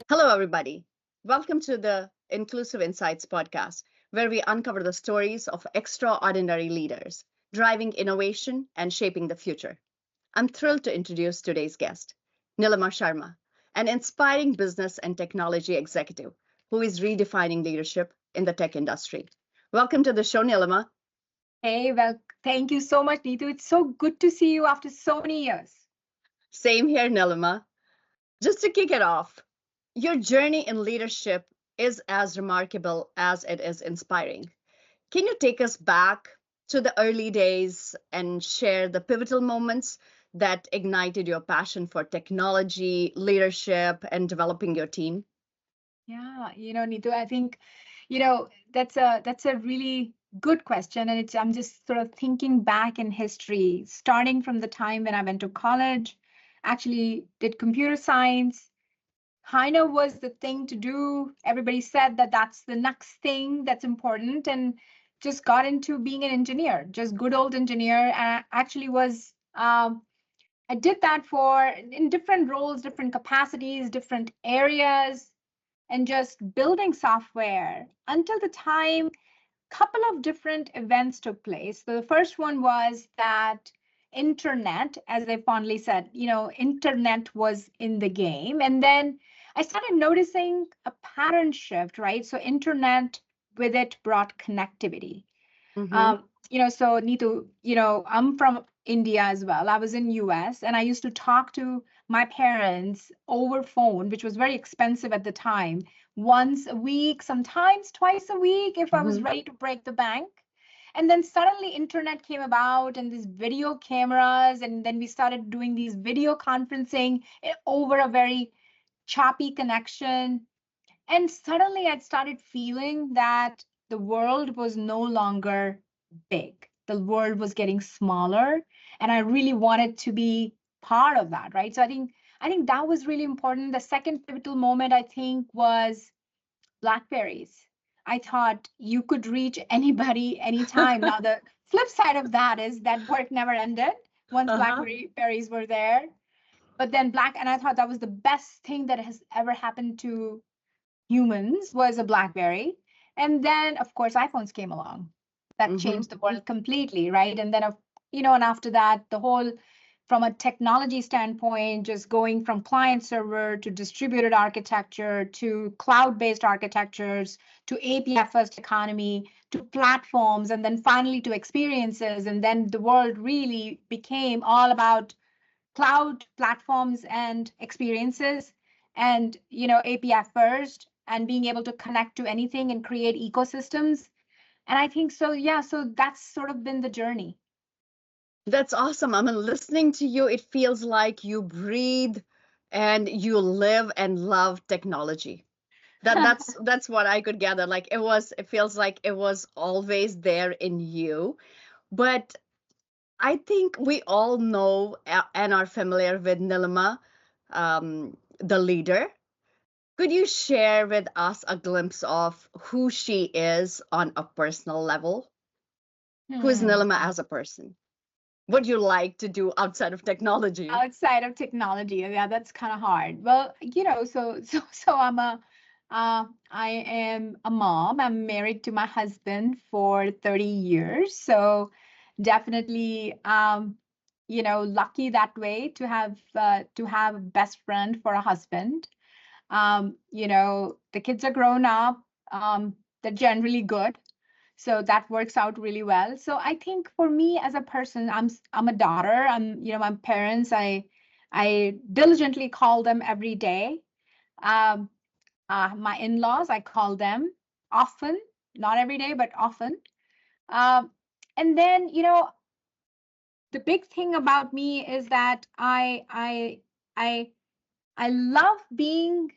Hello, everybody. Welcome to the Inclusive Insights podcast, where we uncover the stories of extraordinary leaders driving innovation and shaping the future. I'm thrilled to introduce today's guest, Neelima Sharma, an inspiring business and technology executive who is redefining leadership in the tech industry. Welcome to the show, Neelima. Hey, well, thank you so much, Neetu. It's so good to see you after so many years. Same here, Neelima. Just to kick it off, your journey in leadership is as remarkable as it is inspiring. Can you take us back to the early days and share the pivotal moments that ignited your passion for technology, leadership, and developing your team? Yeah, Neetu, I think, that's a really good question. And I'm just sort of thinking back in history, starting from the time when I went to college, actually did computer science, kind of was the thing to do. Everybody said that that's the next thing that's important, and just got into being an engineer, just good old engineer. And actually I did that for in different roles, different capacities, different areas, and just building software until the time couple of different events took place. So the first one was that internet, as they fondly said, internet was in the game. And then I started noticing a pattern shift, right? So internet with it brought connectivity. Mm-hmm. So Neetu, I'm from India as well. I was in US and I used to talk to my parents over phone, which was very expensive at the time, once a week, sometimes twice a week if I was Mm-hmm. ready to break the bank. And then suddenly internet came about and these video cameras, and then we started doing these video conferencing over a very choppy connection. And suddenly I started feeling that the world was no longer big. The world was getting smaller. And I really wanted to be part of that, right? So I think that was really important. The second pivotal moment, I think, was Blackberries. I thought you could reach anybody anytime. Now the flip side of that is that work never ended once Uh-huh. Blackberries were there. But then and I thought that was the best thing that has ever happened to humans was a BlackBerry. And then, of course, iPhones came along. That Mm-hmm. changed the world completely, right? And then, and after that, the whole, from a technology standpoint, just going from client server to distributed architecture to cloud-based architectures to API first economy to platforms, and then finally to experiences. And then the world really became all about cloud platforms and experiences, and API first, and being able to connect to anything and create ecosystems. And I think so, yeah, so that's sort of been the journey. That's awesome. I mean, listening to you, it feels like you breathe and you live and love technology. That's what I could gather. Like it feels like it was always there in you. But I think we all know and are familiar with Nilima, the leader. Could you share with us a glimpse of who she is on a personal level? Who is Hmm. Nilima as a person? What do you like to do outside of technology? Outside of technology, yeah, that's kind of hard. Well, so I am a mom. I'm married to my husband for 30 years. So definitely, lucky that way to have a best friend for a husband. The kids are grown up. They're generally good, so that works out really well. So I think for me as a person, I'm a daughter. My parents, I diligently call them every day. um, my in-laws, I call them often, not every day but often. um, and then the big thing about me is that I love being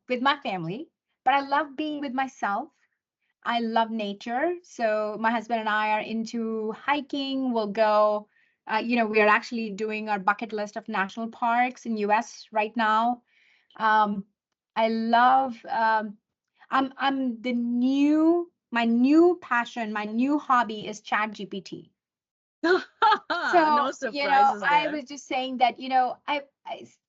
with my family, but I love being with myself. I love nature. So my husband and I are into hiking. We'll go, we are actually doing our bucket list of national parks in US right now. Um, I love, I'm my new passion, my new hobby is Chat GPT. So, No surprises I there. was just saying that,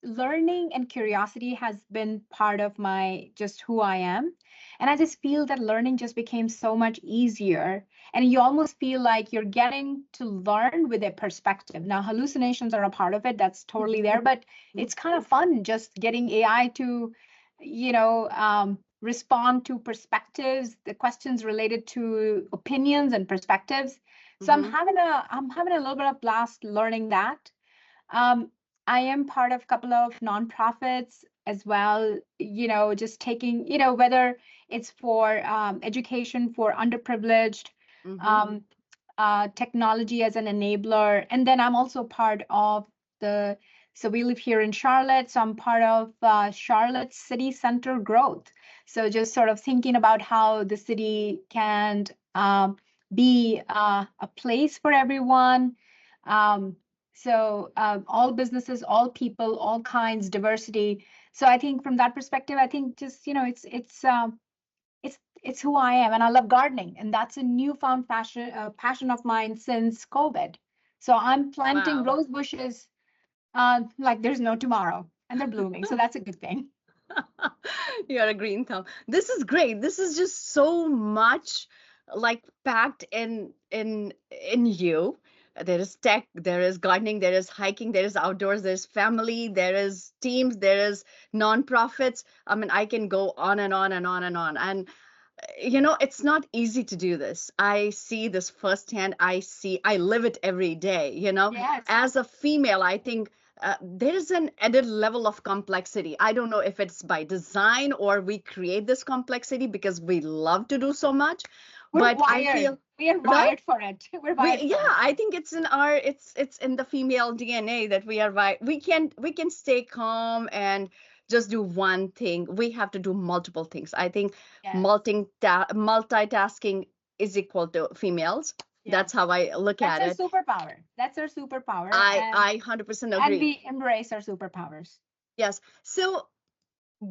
learning and curiosity has been part of my just who I am. And I just feel that learning just became so much easier. And you almost feel like you're getting to learn with a perspective. Now, hallucinations are a part of it. That's totally there. But it's kind of fun just getting AI to, respond to perspectives, the questions related to opinions and perspectives. So Mm-hmm. I'm having a little bit of blast learning that. Um, I am part of a couple of nonprofits as well, just taking, whether it's for education for underprivileged, Mm-hmm. um, technology as an enabler. And then I'm also part of so we live here in Charlotte, so I'm part of Charlotte City Center growth. So just sort of thinking about how the city can be a place for everyone. Um, all businesses, all people, all kinds, diversity. So I think from that perspective, I think just it's who I am, and I love gardening, and that's a newfound passion of mine since COVID. So I'm planting Wow. rose bushes like there's no tomorrow, and they're blooming. So that's a good thing. You're a green thumb. This is great. This is just so much like packed in you. There is tech, there is gardening, there is hiking, there is outdoors, there's family, there is teams, there is nonprofits. I mean, I can go on and on and on and on. And it's not easy to do this. I see this firsthand. I live it every day. Yes. As a female, I think there is an added level of complexity. I don't know if it's by design or we create this complexity because we love to do so much, We're but I wired. feel, We are right? wired for it. We're wired for Yeah, it. I think it's in the female DNA that we are right. We can stay calm and just do one thing. We have to do multiple things. I think Yes. multitasking is equal to females. That's Yes. how I look That's at our it. superpower. That's our superpower. I 100% And agree. we embrace our superpowers. Yes. So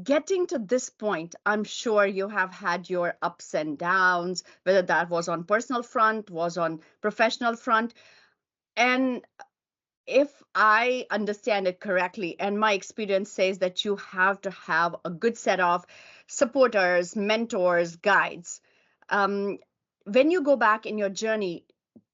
getting to this point, I'm sure you have had your ups and downs, whether that was on personal front, was on professional front. And if I understand it correctly, and my experience says that you have to have a good set of supporters, mentors, guides. Um, when you go back in your journey,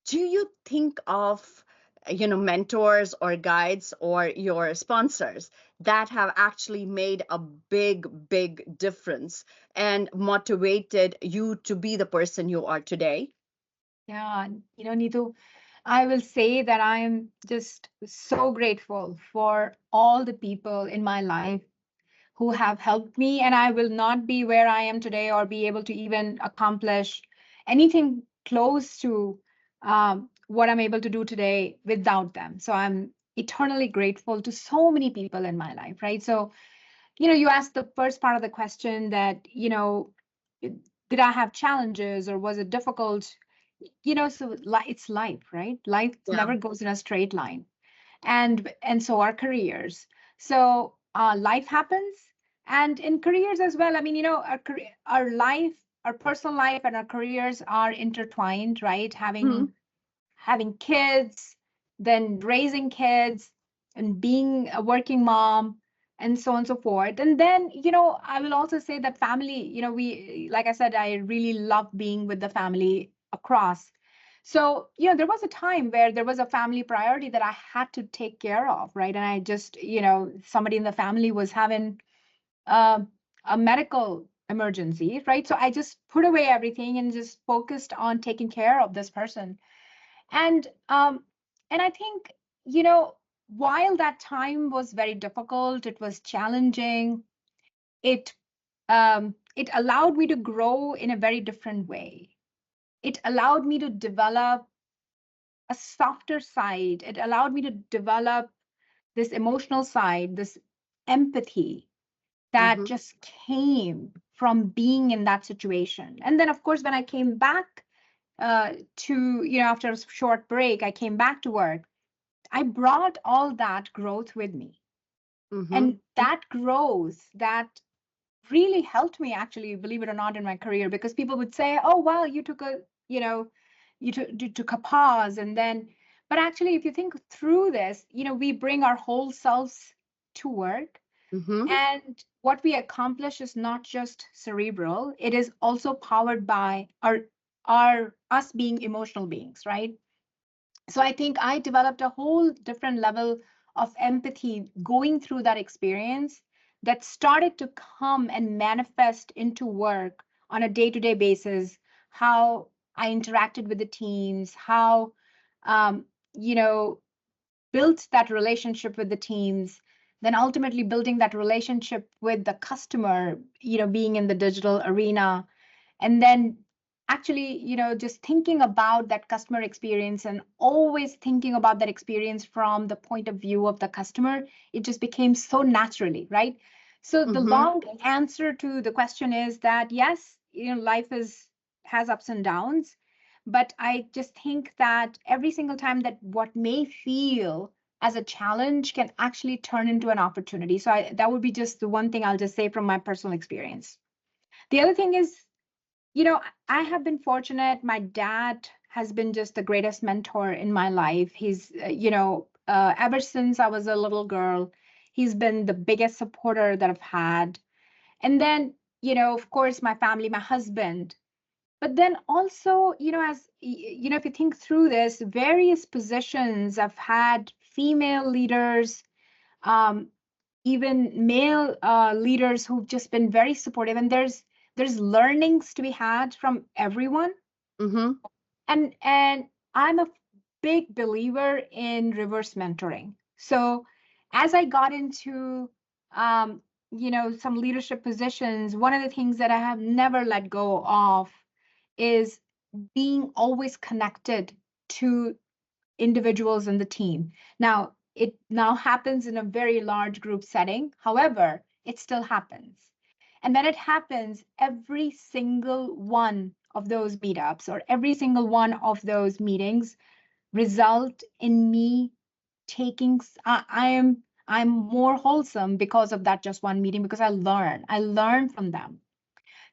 do you think of mentors or guides or your sponsors that have actually made a big difference and motivated you to be the person you are today? Yeah, Neetu, I will say that I am just so grateful for all the people in my life who have helped me, and I will not be where I am today or be able to even accomplish anything close to what I'm able to do today without them. So I'm eternally grateful to so many people in my life, right? So, you asked the first part of the question that, did I have challenges or was it difficult? So it's life, right? Life Yeah. never goes in a straight line, and so our careers. So life happens, and in careers as well. I mean, our life, our personal life, and our careers are intertwined, right? Mhm. Having kids, then raising kids, and being a working mom, and so on and so forth. And then, I will also say that family, we, like I said, I really love being with the family across. So, there was a time where there was a family priority that I had to take care of, right? And I just, somebody in the family was having uh, a medical emergency, right? So I just put away everything and just focused on taking care of this person. And I think, while that time was very difficult, it was challenging, it it allowed me to grow in a very different way. It allowed me to develop a softer side. It allowed me to develop this emotional side, this empathy that Mhm. just came from being in that situation. And then, of course, when I came back after a short break, I came back to work. I brought all that growth with me. Mhm. And that growth that really helped me, actually, believe it or not, in my career, because people would say, oh, well, you took a pause. And then, But actually, if you think through this, we bring our whole selves to work. Mm-hmm. And what we accomplish is not just cerebral, it is also powered by our us being emotional beings, right? So I think I developed a whole different level of empathy going through that experience that started to come and manifest into work on a day-to-day basis, how I interacted with the teams, how um, you know built that relationship with the teams, then ultimately building that relationship with the customer, being in the digital arena, and then actually, just thinking about that customer experience and always thinking about that experience from the point of view of the customer, it just became so naturally, right? So the Mm-hmm. long answer to the question is that yes, life has ups and downs, but I just think that every single time that what may feel as a challenge can actually turn into an opportunity. So that would be just the one thing I'll just say from my personal experience. The other thing is, you know, I have been fortunate. My dad has been just the greatest mentor in my life. He's, ever since I was a little girl, he's been the biggest supporter that I've had. And then, of course, my family, my husband. But then also, if you think through this, various positions, I've had female leaders, um, even male leaders who've just been very supportive, and there's learnings to be had from everyone. Mm-hmm. And I'm a big believer in reverse mentoring. So as I got into some leadership positions, one of the things that I have never let go of is being always connected to individuals in the team. Now, it now happens in a very large group setting. However, it still happens. And then it happens every single one of those meetups or every single one of those meetings result in me taking I'm more wholesome because of that just one meeting because I learn from them.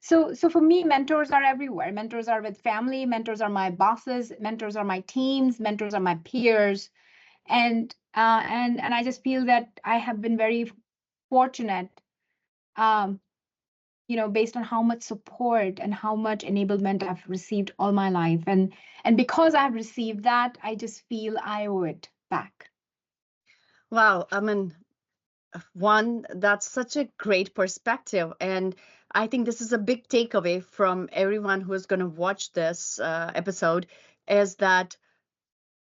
So for me, mentors are everywhere. Mentors are with family, mentors are my bosses, mentors are my teams, mentors are my peers. And I just feel that I have been very fortunate, um, based on how much support and how much enablement I've received all my life. And because I've received that, I just feel I owe it back. Wow. I mean, one, that's such a great perspective. And I think this is a big takeaway from everyone who is going to watch this episode is that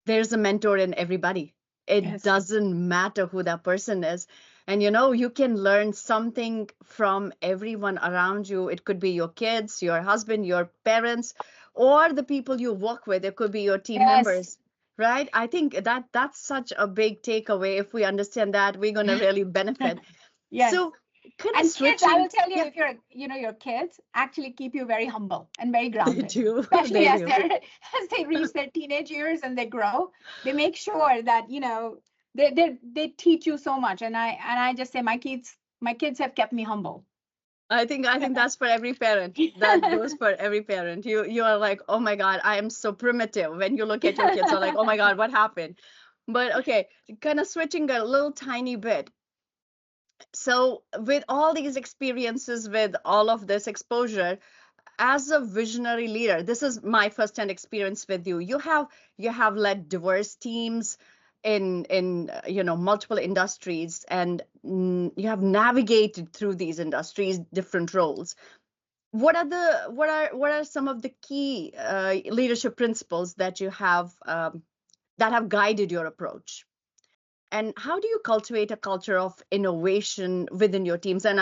there's a mentor in everybody. It Yes. doesn't matter who that person is. And you can learn something from everyone around you. It could be your kids, your husband, your parents, or the people you work with. It could be your team Yes. members, right? I think that's such a big takeaway. If we understand that, we're going to really benefit. Yes. So, kind of And kids, I switching. will tell you, Yeah, if your kids actually keep you very humble and very they grounded, do. especially They as do. they're as they reach their teenage years and they grow. They make sure that they teach you so much. And I just say my kids have kept me humble. I think that's for every parent. That goes for every parent. You are like, oh my God, I am so primitive. When you look at your kids, are like, oh my God, what happened? But okay, kind of switching a little tiny bit. So with all these experiences, with all of this exposure, as a visionary leader, this is my first-hand experience with you. You have led diverse teams in multiple industries, and you have navigated through these industries, different roles. What are some of the key leadership principles that you have that have guided your approach? And how do you cultivate a culture of innovation within your teams? And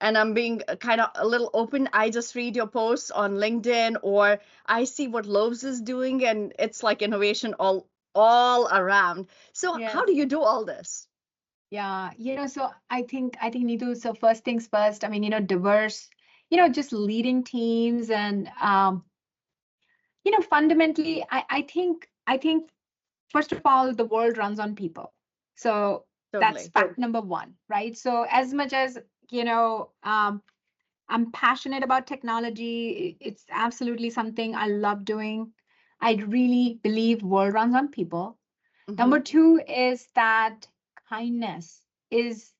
I'm being kind of a little open. I just read your posts on LinkedIn, or I see what Lowe's is doing, and it's like innovation all around. So how Yes. do you do all this? Yeah. So I think Neetu, so first things first, I mean, diverse, just leading teams and fundamentally, I think first of all, the world runs on people. So that's Totally. fact number one, right? So as much as, you know, um, I'm passionate about technology, it's absolutely something I love doing. I really believe world runs on people. Number two is that kindness is,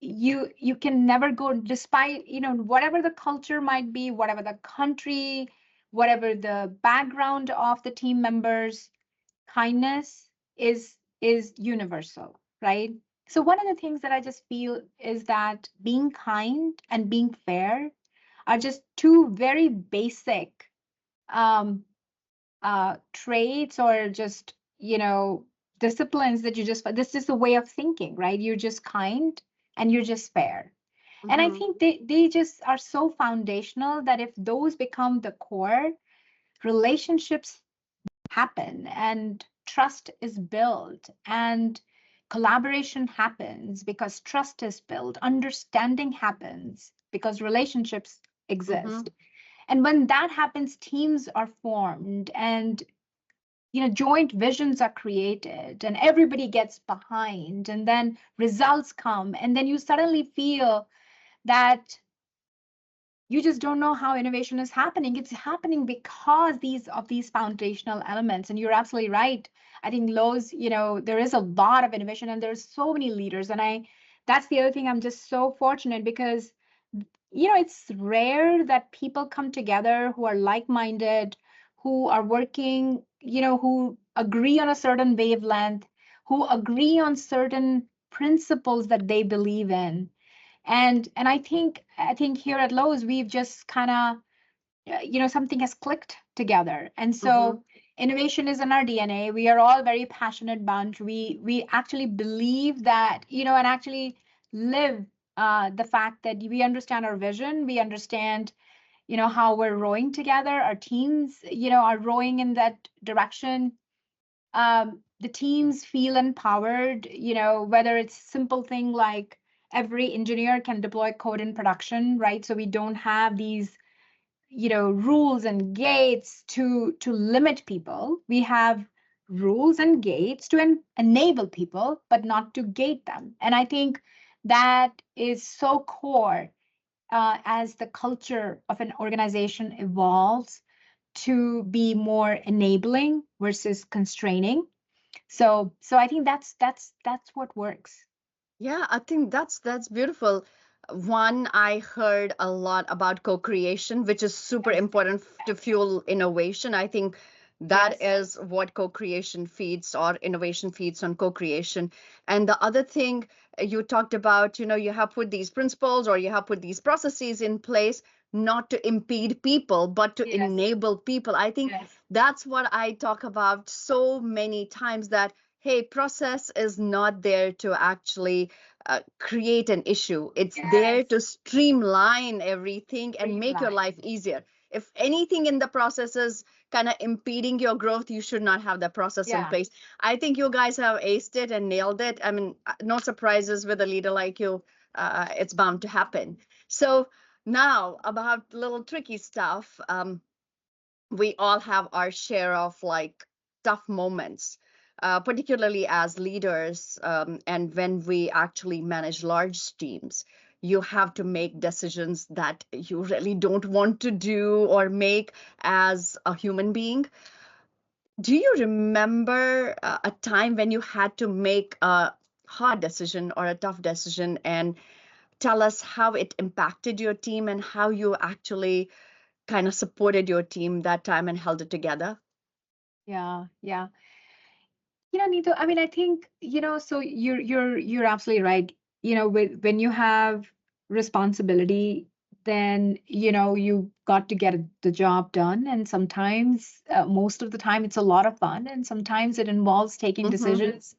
you can never go, despite, whatever the culture might be, whatever the country, whatever the background of the team members, kindness is universal, right? So one of the things that I just feel is that being kind and being fair are just two very basic um, traits, or just, disciplines that you just, this is the way of thinking, right? You're just kind and you're just fair. And I Mm-hmm. think they just are so foundational that if those become the core, relationships happen and trust is built and collaboration happens because trust is built, understanding happens because relationships Mm-hmm. exist. And when that happens, teams are formed, and joint visions are created, and everybody gets behind, and then results come, and then you suddenly feel that you just don't know how innovation is happening. It's happening because these foundational elements. And you're absolutely right. I think Lowe's, there is a lot of innovation and there's so many leaders. And that's the other thing. I'm just so fortunate because, it's rare that people come together who are like-minded, who are working, who agree on a certain wavelength, who agree on certain principles that they believe in. And I think here at Lowe's we've just kind of, something has clicked together. And Mm-hmm. so innovation is in our DNA. We are all very passionate bunch. We actually believe that, and actually live the fact that we understand our vision. We understand, how we're rowing together. Our teams, are rowing in that direction. The teams feel empowered, whether it's simple thing like every engineer can deploy code in production, right? So we don't have these, rules and gates to limit people. We have rules and gates to enable people, but not to gate them. And I think that is so core as the culture of an organization evolves to be more enabling versus constraining. So I think that's what works. Yeah, I think that's beautiful. One, I heard a lot about co-creation, which is super Yes. important to fuel innovation. I think that Yes. is what co-creation feeds, or innovation feeds on co-creation. And the other thing you talked about, you have put these principles or you have put these processes in place not to impede people, but to Yes. enable people. I think Yes. that's what I talk about so many times, that hey, process is not there to actually create an issue. It's there Yes. to streamline everything and make your life Streamline. easier. If anything in the process is kind of impeding your growth, you should not have that process in Yeah. place. I think you guys have aced it and nailed it. I mean, no surprises with a leader like you. It's bound to happen. So now about little tricky stuff. We all have our share of like tough moments, particularly as leaders. And when we actually manage large teams, you have to make decisions that you really don't want to do or make as a human being. Do you remember a time when you had to make a hard decision or a tough decision, and tell us how it impacted your team and how you actually kind of supported your team that time and held it together? Yeah. Yeah. Neetu, I mean, I think, so you're absolutely right. When you have responsibility, then, you got to get the job done. And sometimes, most of the time, it's a lot of fun. And sometimes it involves taking Mm-hmm. decisions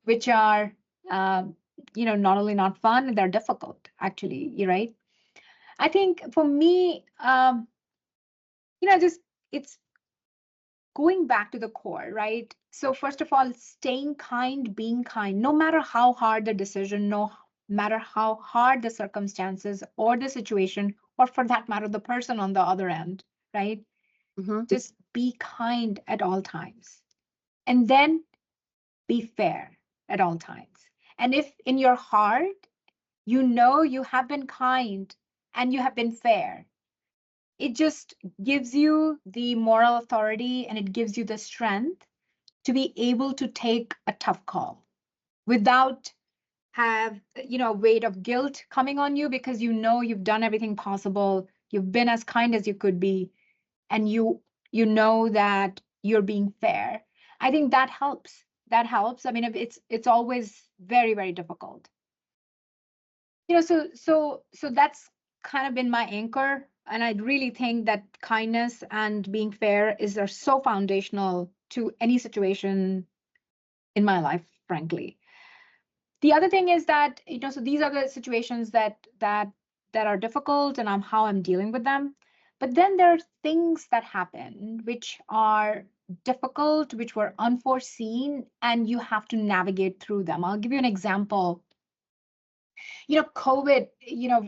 which are, um, not only not fun, they're difficult, actually. You're right. I think for me, just it's going back to the core, right? So, first of all, staying kind, being kind, no matter how hard the decision, no matter how hard the circumstances or the situation, or for that matter, the person on the other end, right? Mm-hmm. Just be kind at all times. And then be fair at all times. And if in your heart, you have been kind and you have been fair, it just gives you the moral authority and it gives you the strength to be able to take a tough call without have weight of guilt coming on you, because you've done everything possible, you've been as kind as you could be, and you know that you're being fair. I think that helps. I mean, it's always very, very difficult. So that's kind of been my anchor, and I really think that kindness and being fair are so foundational to any situation in my life, frankly. The other thing is that, so these are the situations that are difficult, and how I'm dealing with them. But then there are things that happen which are difficult, which were unforeseen, and you have to navigate through them. I'll give you an example. COVID,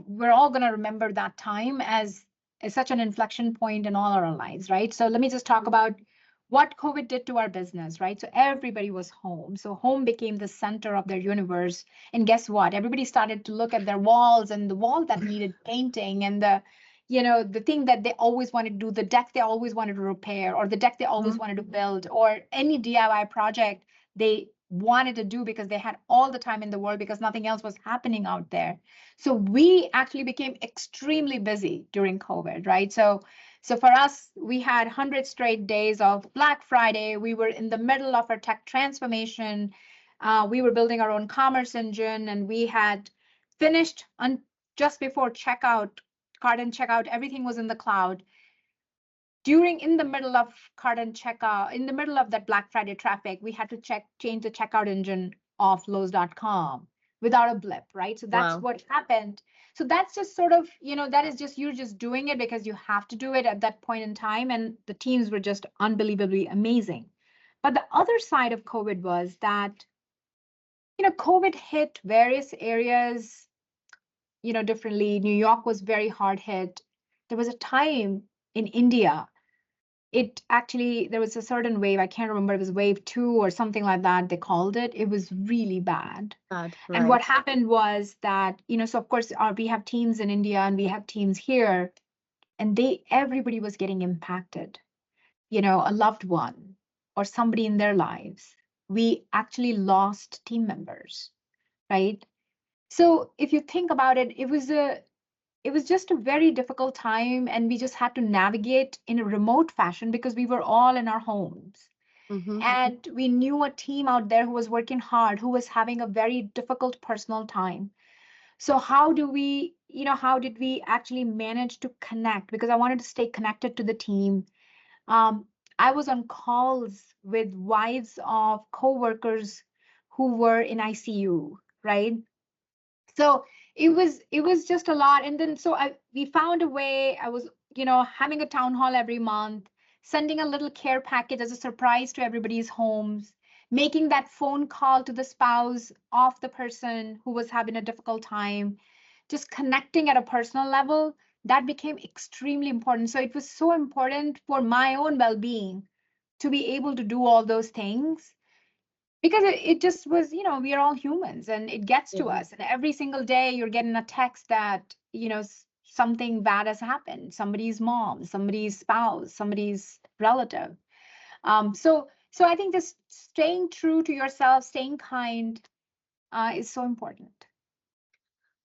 we're all going to remember that time as such an inflection point in all our lives, right? So let me just talk about what COVID did to our business, right? So everybody was home. So home became the center of their universe. And guess what? Everybody started to look at their walls, and the wall that needed painting, and the thing that they always wanted to do, the deck they always wanted to repair, or the deck they always wanted to build, or any DIY project they wanted to do because they had all the time in the world because nothing else was happening out there. So we actually became extremely busy during COVID, right? So for us, we had 100 straight days of Black Friday. We were in the middle of our tech transformation. We were building our own commerce engine, and we had finished just before checkout, cart and checkout, everything was in the cloud. In the middle of cart and checkout, in the middle of that Black Friday traffic, we had to change the checkout engine of Lowe's.com without a blip, right? So that's Wow. what happened. So that's just sort of, that is just, you're just doing it because you have to do it at that point in time. And the teams were just unbelievably amazing. But the other side of COVID was that, COVID hit various areas, differently. New York was very hard hit. There was a time in India, there was a certain wave, I can't remember, it was wave 2 or something like that, they called it. It was really bad. Bad, And what right. happened was that, so of course, we have teams in India and we have teams here, and everybody was getting impacted. A loved one or somebody in their lives. We actually lost team members, right? So if you think about it, it was just a very difficult time, and we just had to navigate in a remote fashion because we were all in our homes. Mm-hmm. And we knew a team out there who was working hard, who was having a very difficult personal time. So how did we actually manage to connect? Because I wanted to stay connected to the team. Um, I was on calls with wives of coworkers who were in ICU, right? So it was just a lot. And then we found a way. I was having a town hall every month, sending a little care package as a surprise to everybody's homes, making that phone call to the spouse of the person who was having a difficult time, just connecting at a personal level. That became extremely important. So it was so important for my own well-being to be able to do all those things, because it just was, we are all humans, and it gets to Yeah. us, and every single day you're getting a text that something bad has happened, somebody's mom, somebody's spouse, somebody's relative. So I think just staying true to yourself, staying kind, is so important.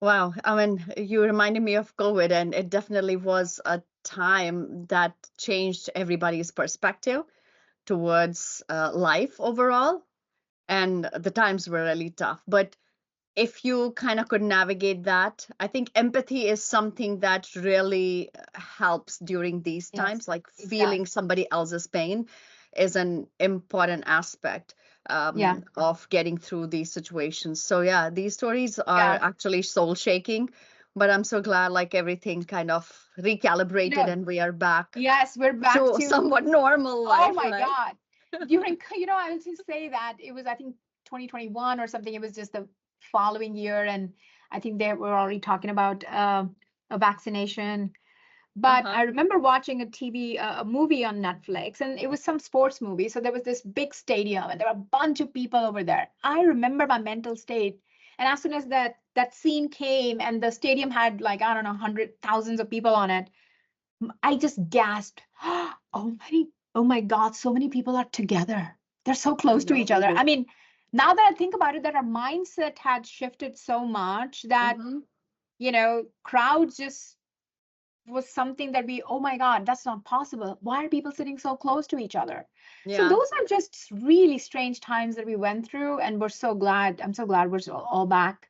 Wow. I mean, you reminded me of COVID, and it definitely was a time that changed everybody's perspective towards life overall. And the times were really tough. But if you kind of could navigate that, I think empathy is something that really helps during these Yes, times. Like feeling exactly. somebody else's pain is an important aspect Yeah, of getting through these situations. So yeah, these stories are yeah. actually soul shaking, but I'm so glad like everything kind of you recalibrated know and we are back yes, we're back to to, somewhat normal oh life, my right? God. I would just say that it was, I think, 2021 or something. It was just the following year. And I think they were already talking about a vaccination. But Uh-huh. I remember watching a movie on Netflix, and it was some sports movie. So there was this big stadium, and there were a bunch of people over there. I remember my mental state. And as soon as that scene came, and the stadium had, like, I don't know, hundred thousands of people on it, I just gasped. Oh my God, so many people are together. They're so close to No, each we other. do. I mean, now that I think about it, that our mindset had shifted so much that, Mm-hmm. crowds just was something that oh my God, that's not possible. Why are people sitting so close to each other? So Yeah, those are just really strange times that we went through, and I'm so glad we're all back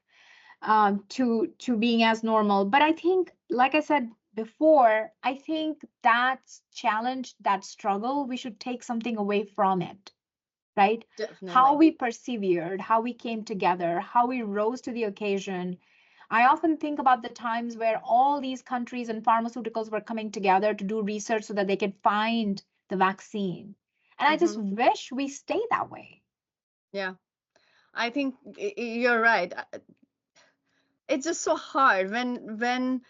to being as normal. But I think, like I said before, I think that challenge, that struggle, we should take something away from it, right? How definitely. we persevered, how we came together, how we rose to the occasion. I often think about the times where all these countries and pharmaceuticals were coming together to do research so that they could find the vaccine. And I just Mm-hmm. wish we stay that way. Yeah, I think you're right. It's just so hard when when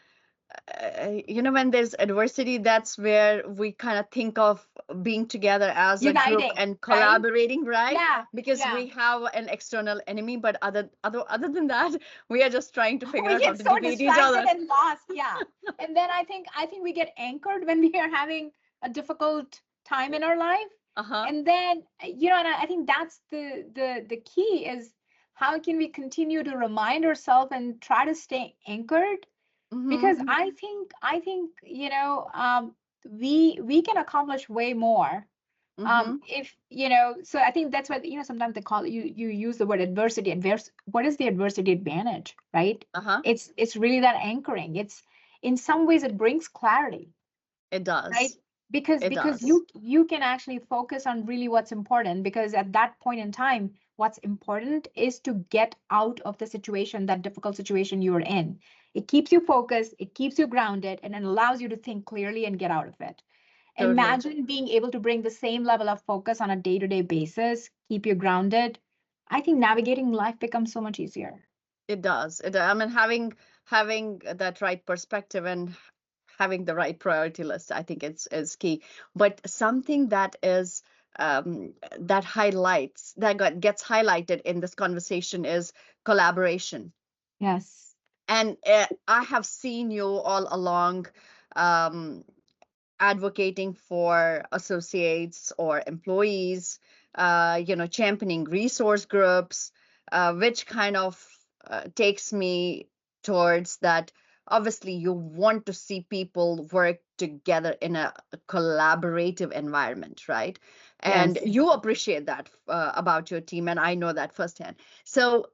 there's adversity, that's where we kind of think of being together as a group Uniting, and right? collaborating, right? Yeah, Because yeah. we have an external enemy, but other than that, we are just trying to figure We out how get to so defeat each distracted other. and lost. Yeah. And then I think we get anchored when we are having a difficult time in our life. Uh-huh. And then, and I think that's the key is how can we continue to remind ourselves and try to stay anchored? Mm-hmm. Because I think, we can accomplish way more Mm-hmm. if so I think that's what sometimes they call you use the word adversity. What is the adversity advantage, right? Uh-huh. It's really that anchoring. It's in some ways it brings clarity, It right? does. because It because does. you can actually focus on really what's important, because at that point in time what's important is to get out of the situation, that difficult situation you're in. It keeps you focused, it keeps you grounded, and it allows you to think clearly and get out of it. Totally. Imagine being able to bring the same level of focus on a day-to-day basis, keep you grounded. I think navigating life becomes so much easier. It does. I mean, having that right perspective and having the right priority list, I think it's is key. But something that is that gets highlighted in this conversation is collaboration. Yes. And I have seen you all along um, advocating for associates or employees, championing resource groups, which kind of takes me towards that. Obviously, you want to see people work together in a collaborative environment, right? And Yes. you appreciate that about your team, and I know that firsthand. So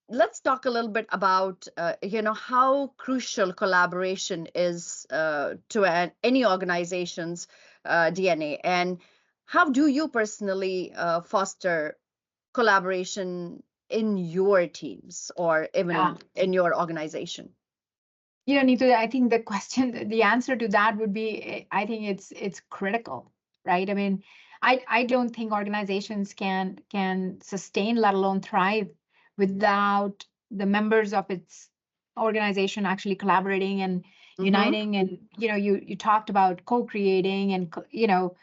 let's talk a little bit about how crucial collaboration is to any organization's DNA, and how do you personally foster collaboration in your teams or even Yeah. in your organization? Neetu, I think the answer to that would be, I think it's critical, right? I mean, I don't think organizations can sustain, let alone thrive, without the members of its organization actually collaborating and Mm-hmm. uniting. And you talked about co-creating and you,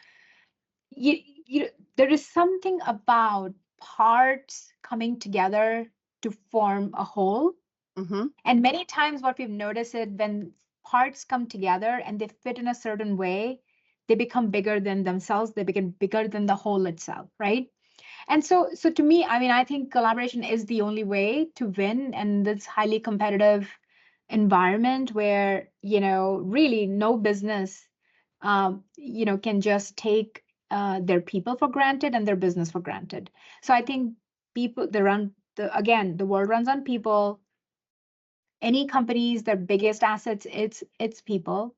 you there is something about parts coming together to form a whole. Mm-hmm. And many times what we've noticed is when parts come together and they fit in a certain way, they become bigger than themselves, they become bigger than the whole itself, right? And so to me, I mean, I think collaboration is the only way to win in this highly competitive environment where, really no business can just take their people for granted and their business for granted. So I think people, again, the world runs on people. Any companies, their biggest assets, it's people.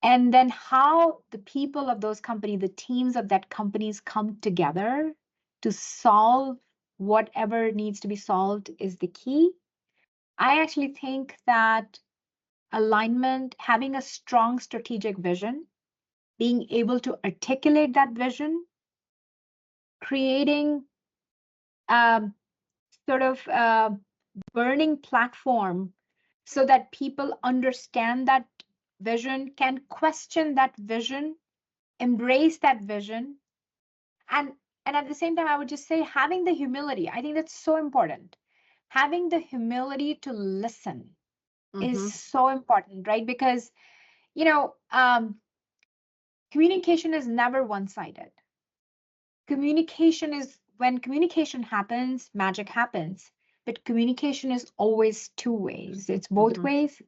And then how the people of those companies, the teams of that companies come together to solve whatever needs to be solved is the key. I actually think that alignment, having a strong strategic vision, being able to articulate that vision, creating um, sort of burning platform so that people understand that vision, can question that vision, embrace that vision, and at the same time, I would just say having the humility. I think that's so important. Having the humility to listen is Mm-hmm. so important, right? Because you know, um, communication is never one-sided. when communication happens, magic happens. But communication is always two ways. It's both Hmm. ways.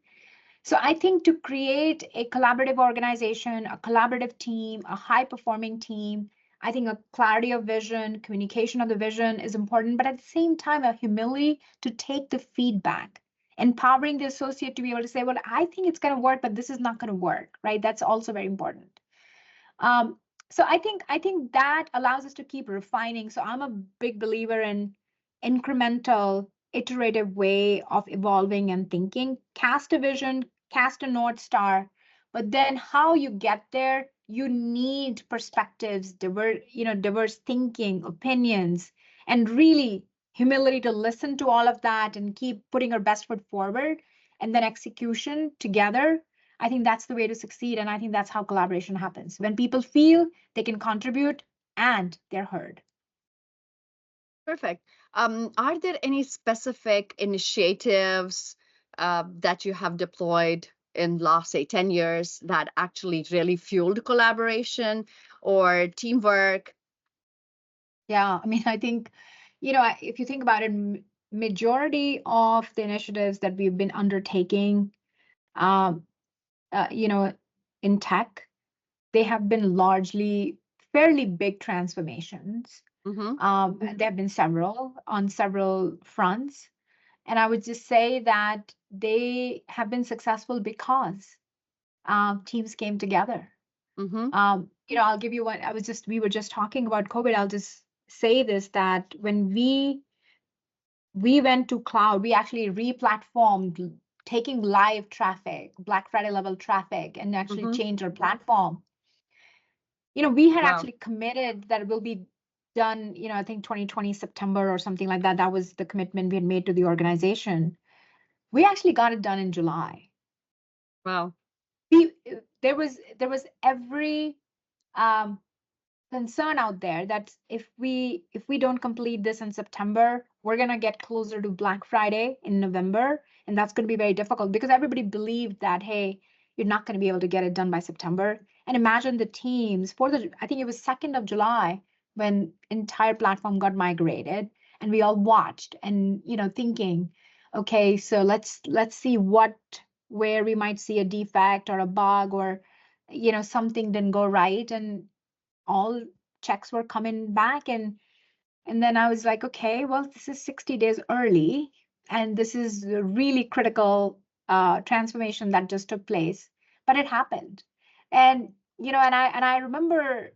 So I think to create a collaborative organization, a collaborative team, a high performing team, I think a clarity of vision, communication of the vision is important, but at the same time, a humility to take the feedback, empowering the associate to be able to say, well, I think it's going to work, but this is not going to work, right? That's also very important. Um, so I think that allows us to keep refining. So I'm a big believer in incremental, iterative way of evolving and thinking. Cast a vision, cast a North Star, but then how you get there, you need perspectives, diverse thinking, opinions, and really humility to listen to all of that and keep putting our best foot forward, and then execution together. I think that's the way to succeed. And I think that's how collaboration happens. When people feel they can contribute and they're heard. Perfect. Are there any specific initiatives that you have deployed in last, say, 10 years that actually really fueled collaboration or teamwork? Yeah. I mean, I think, if you think about it, majority of the initiatives that we've been undertaking, um, uh, you know, in tech, they have been largely fairly big transformations. Mm-hmm. And there have been several on several fronts. And I would just say that they have been successful because teams came together. Mm-hmm. I'll give you one. We were just talking about COVID. I'll just say this, that when we went to cloud, we actually re-platformed, taking live traffic, Black Friday level traffic, and actually Mm-hmm. changed our platform. We had Wow. actually committed that it will be done, I think 2020 September or something like that. That was the commitment we had made to the organization. We actually got it done in July. Wow. we there was every um, concern out there that if we don't complete this in September, we're going to get closer to Black Friday in November, and that's going to be very difficult because everybody believed that, hey, you're not going to be able to get it done by September. And imagine the teams for the I think it was 2nd of July when entire platform got migrated, and we all watched and thinking, okay, so let's see where we might see a defect or a bug, or something didn't go right, and all checks were coming back. And then I was like, okay, well, this is 60 days early, and this is a really critical transformation that just took place, but it happened. And and I remember,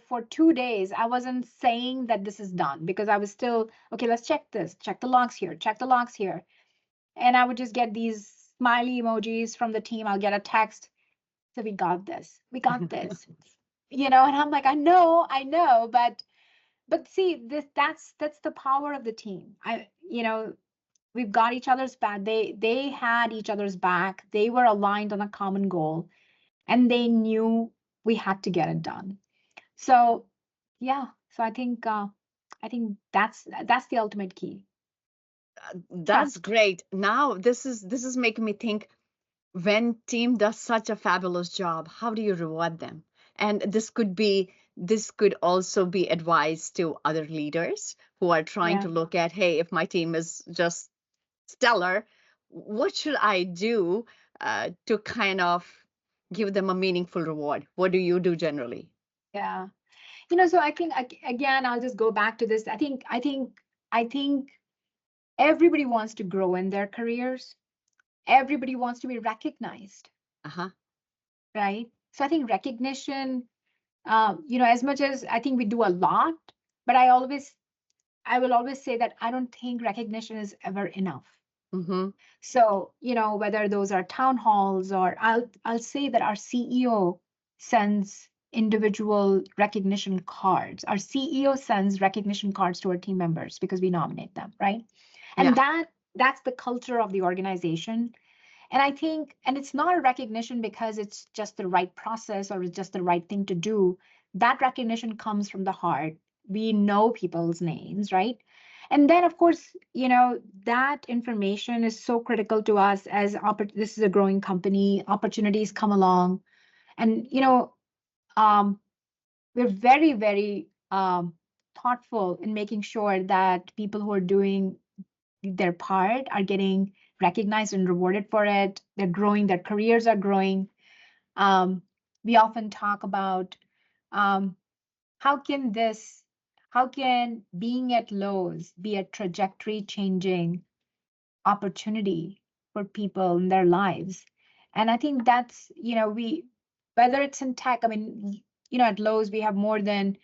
for 2 days I wasn't saying that this is done because I was still, okay, let's check this, check the logs here, check the logs here. And I would just get these smiley emojis from the team. I'll get a text, so we got this. And I'm like, I know, but see, that's the power of the team. We've got each other's back. They had each other's back. They were aligned on a common goal, and they knew we had to get it done. So yeah, so I think that's the ultimate key. That's Trust. great. Now this is making me think, when team does such a fabulous job, how do you reward them? And this could also be advice to other leaders who are trying Yeah. to look at, hey, if my team is just stellar, what should I do to kind of give them a meaningful reward? What do you do generally? Yeah. So I think, again, I'll just go back to this. I think everybody wants to grow in their careers. Everybody wants to be recognized, Uh-huh. right? So I think recognition, as much as I think we do a lot, but I will always say that I don't think recognition is ever enough. Mm-hmm. So, whether those are town halls, or I'll say that our CEO sends individual recognition cards. Our CEO sends recognition cards to our team members because we nominate them, right? And Yeah. that's the culture of the organization. And I think, and it's not a recognition because it's just the right process or it's just the right thing to do. That recognition comes from the heart. We know people's names, right? And then, of course, that information is so critical to us as this is a growing company, opportunities come along. And, we're very, very thoughtful in making sure that people who are doing their part are getting recognized and rewarded for it. They're growing, their careers are growing. Um, we often talk about um, how can this, how can being at Lowe's be a trajectory changing opportunity for people in their lives? And I think that's, whether it's in tech, I mean, at Lowe's, we have more than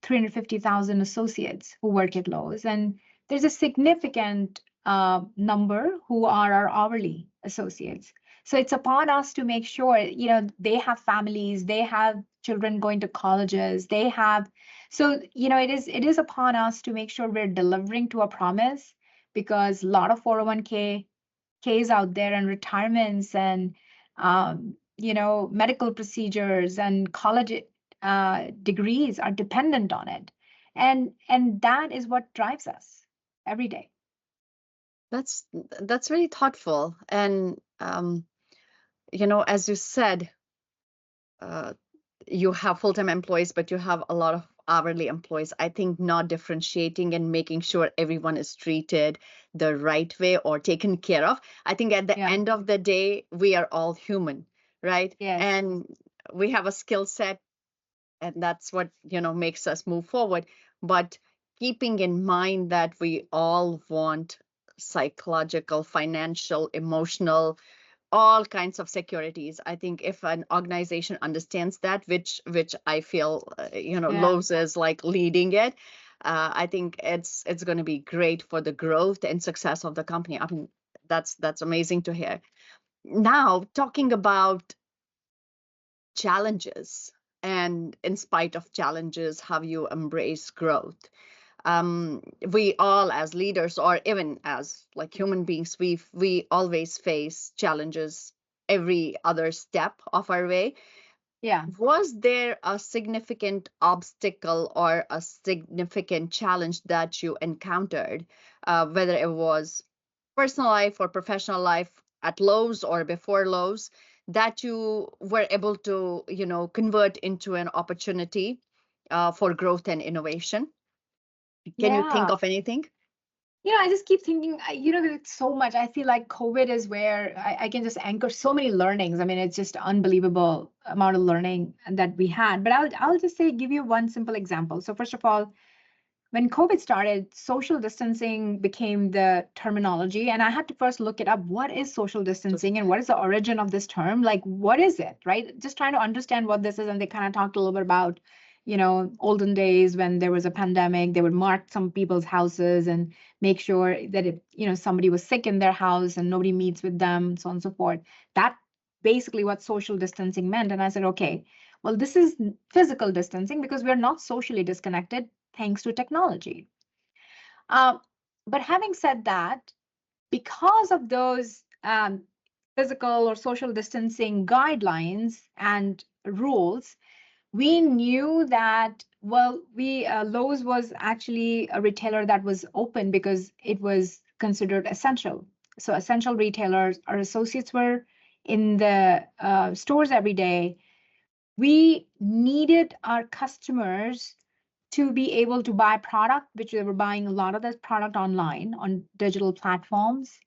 350,000 associates who work at Lowe's. And there's a significant number who are our hourly associates. So it's upon us to make sure, they have families, they have children going to colleges, they have, so, it is upon us to make sure we're delivering to a promise, because a lot of 401k Ks out there and retirements and medical procedures and college degrees are dependent on it, and that is what drives us every day. That's that's really thoughtful. And as you said, uh, you have full-time employees, but you have a lot of hourly employees. I think not differentiating and making sure everyone is treated the right way or taken care of. I think at the Yeah. end of the day, we are all human, right? Yes. And we have a skill set, and that's what, makes us move forward. But keeping in mind that we all want psychological, financial, emotional, all kinds of securities. I think if an organization understands that, which I feel, Yeah. Lowe's is like leading it, I think it's going to be great for the growth and success of the company. I mean, that's amazing to hear. Now, talking about challenges, and in spite of challenges, how you embrace growth. We all, as leaders, or even as like human beings, we always face challenges every other step of our way. Yeah. Was there a significant obstacle or a significant challenge that you encountered, whether it was personal life or professional life, at Lowe's or before Lowe's, that you were able to, convert into an opportunity for growth and innovation? Can you think Yeah. of anything? I just keep thinking, it's so much. I feel like COVID is where I can just anchor so many learnings. I mean, it's just unbelievable amount of learning that we had. But I'll just say, give you one simple example. So first of all, when COVID started, social distancing became the terminology. And I had to first look it up. What is social distancing and what is the origin of this term? Like, what is it, right? Just trying to understand what this is. And they kind of talked a little bit about, olden days when there was a pandemic, they would mark some people's houses and make sure that if, somebody was sick in their house and nobody meets with them, so on and so forth. That basically what social distancing meant. And I said, okay, well, this is physical distancing because we're not socially disconnected thanks to technology. Uh, but having said that, because of those physical or social distancing guidelines and rules, we knew that, well, Lowe's was actually a retailer that was open because it was considered essential. So essential retailers, our associates were in the stores every day. We needed our customers to be able to buy product, which they were buying a lot of this product online on digital platforms,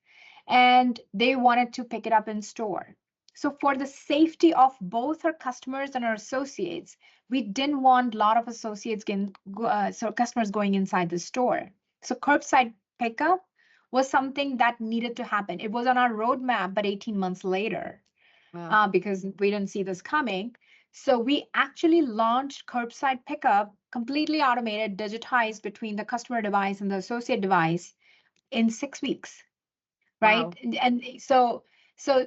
and they wanted to pick it up in store. So for the safety of both our customers and our associates, we didn't want a lot of associates so customers going inside the store. So curbside pickup was something that needed to happen. It was on our roadmap, but 18 months later, Wow. because we didn't see this coming. So we actually launched curbside pickup, completely automated, digitized between the customer device and the associate device in 6 weeks, right? Wow. And so so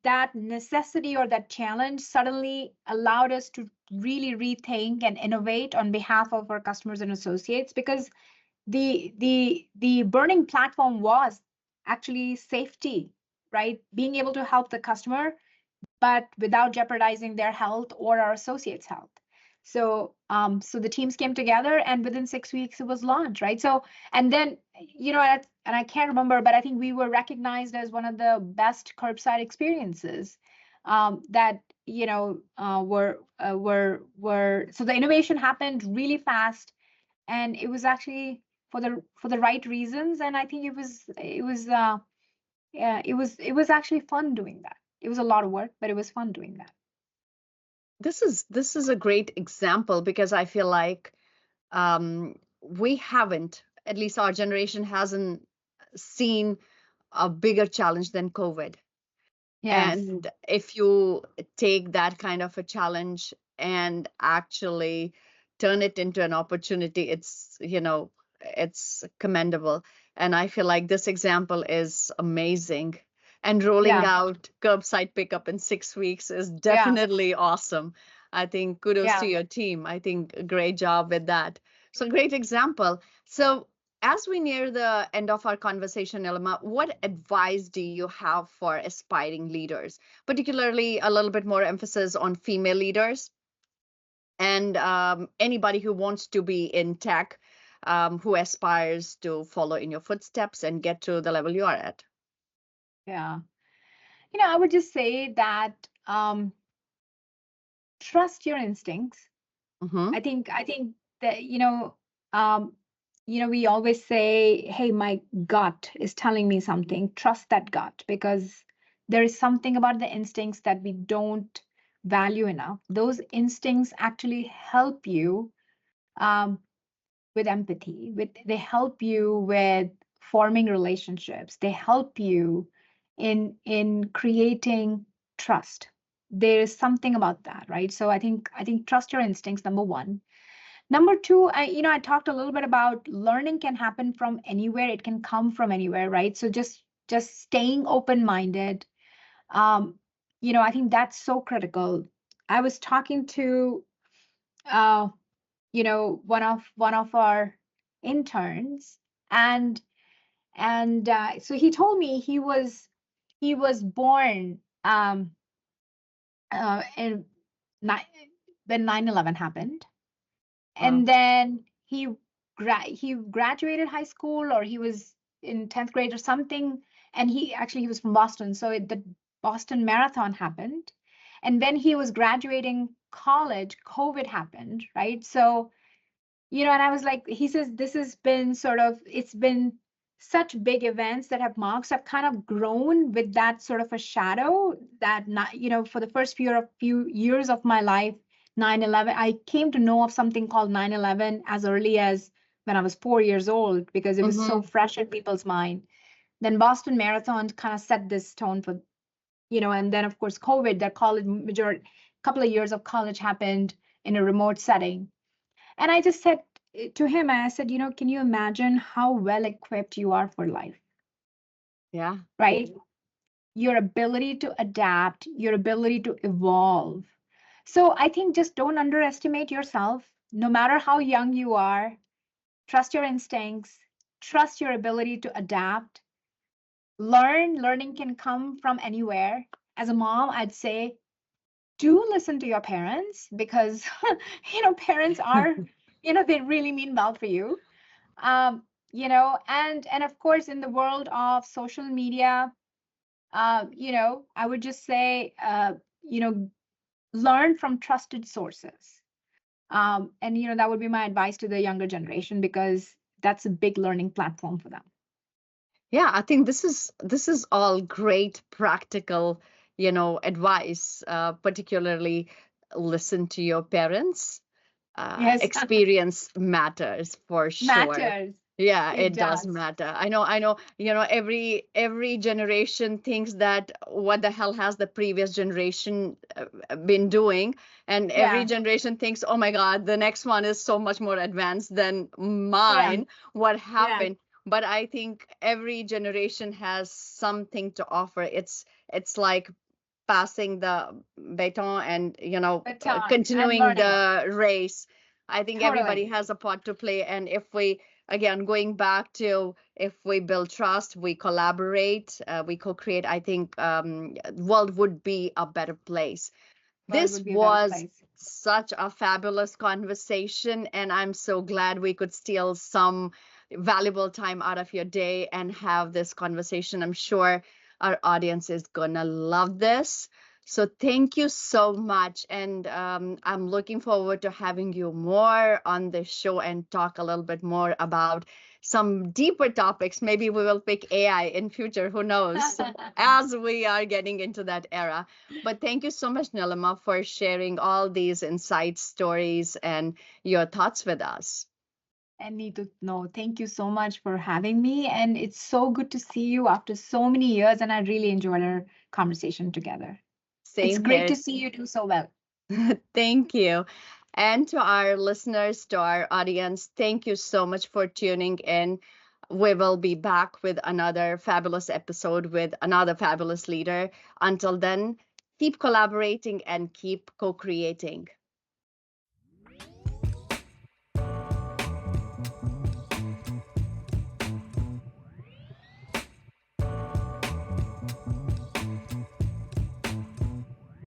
that necessity or that challenge suddenly allowed us to really rethink and innovate on behalf of our customers and associates, because the burning platform was actually safety, right? Being able to help the customer but without jeopardizing their health or our associates' health. So the teams came together, and within 6 weeks it was launched, right? So, and then, and I can't remember, but I think we were recognized as one of the best curbside experiences that were so the innovation happened really fast. and it was actually for the right reasons. And I think it was actually fun doing that. It was a lot of work, but it was fun doing that. This is a great example because I feel like we haven't, at least our generation hasn't seen a bigger challenge than COVID. Yes. And if you take that kind of a challenge and actually turn it into an opportunity, it's commendable. And I feel like this example is amazing. And rolling Yeah. out curbside pickup in 6 weeks is Yeah. definitely awesome. I think kudos to Yeah. your team. I think a great job with that. So great example. So as we near the end of our conversation, Neelima, what advice do you have for aspiring leaders, particularly a little bit more emphasis on female leaders and anybody who wants to be in tech, who aspires to follow in your footsteps and get to the level you are at? Yeah. I would just say that trust your instincts. Mm-hmm. I think that um we always say, hey, my gut is telling me something. Trust that gut, because there is something about the instincts that we don't value enough. Those instincts actually help you um, with empathy. They help you with forming relationships. They help you in creating trust. There is something about that, right? So I think trust your instincts, number one. Number two, I talked a little bit about learning can happen from anywhere. It can come from anywhere, right? So just staying open-minded. Um, I think that's so critical. I was talking to uh, one of our interns, and so he told me he was born in when 9/11 happened, Wow. and then he graduated high school, or he was in 10th grade or something. And he was from Boston, so the Boston Marathon happened. And when he was graduating college, COVID happened, right? So and I was like, he says, this has been it's been such big events that have marked. So I've kind of grown with that sort of a shadow that, not, for the first few years of my life, 9/11, I came to know of something called 9/11 as early as when I was 4 years old, because it was so Mm-hmm. fresh in people's mind. Then Boston Marathon kind of set this tone for, and then of course COVID, that college majority, couple of years of college happened in a remote setting. And I just said to him, I said, can you imagine how well equipped you are for life, Yeah. right? Your ability to adapt, your ability to evolve. So I think just don't underestimate yourself, no matter how young you are. Trust your instincts, trust your ability to adapt. Learning can come from anywhere. As a mom, I'd say, do listen to your parents, because parents are, they really mean well for you. And of course, in the world of social media, I would just say, learn from trusted sources. And that would be my advice to the younger generation, because that's a big learning platform for them. Yeah, I think this is all great practical, advice. Particularly, listen to your parents. Yes. Experience matters for sure. Matters. Yeah, It it does does. matter. I know, every generation thinks that what the hell has the previous generation been doing, and every Yeah. generation thinks, oh my God, the next one is so much more advanced than Yeah. mine. What Yeah. happened? But I think every generation has something to offer. It's like passing the baton and Baton and continuing learning. the race. I think everybody Totally. has a part to play, and if we, again, going back to, if we build trust, we collaborate, we co-create, I think world would be a better place. World This would be a better was place. such a fabulous conversation, and I'm so glad we could steal some valuable time out of your day and have this conversation. I'm sure our audience is gonna love this. So thank you so much. And I'm looking forward to having you more on the show and talk a little bit more about some deeper topics. Maybe we will pick AI in future, who knows, as we are getting into that era. But thank you so much, Neelima, for sharing all these insights, stories, and your thoughts with us. And Neetu, no, thank you so much for having me. And it's so good to see you after so many years. And I really enjoyed our conversation together. It's Same great here. to see you do so well. Thank you. And to our listeners, to our audience, thank you so much for tuning in. We will be back with another fabulous episode with another fabulous leader. Until then, keep collaborating and keep co creating.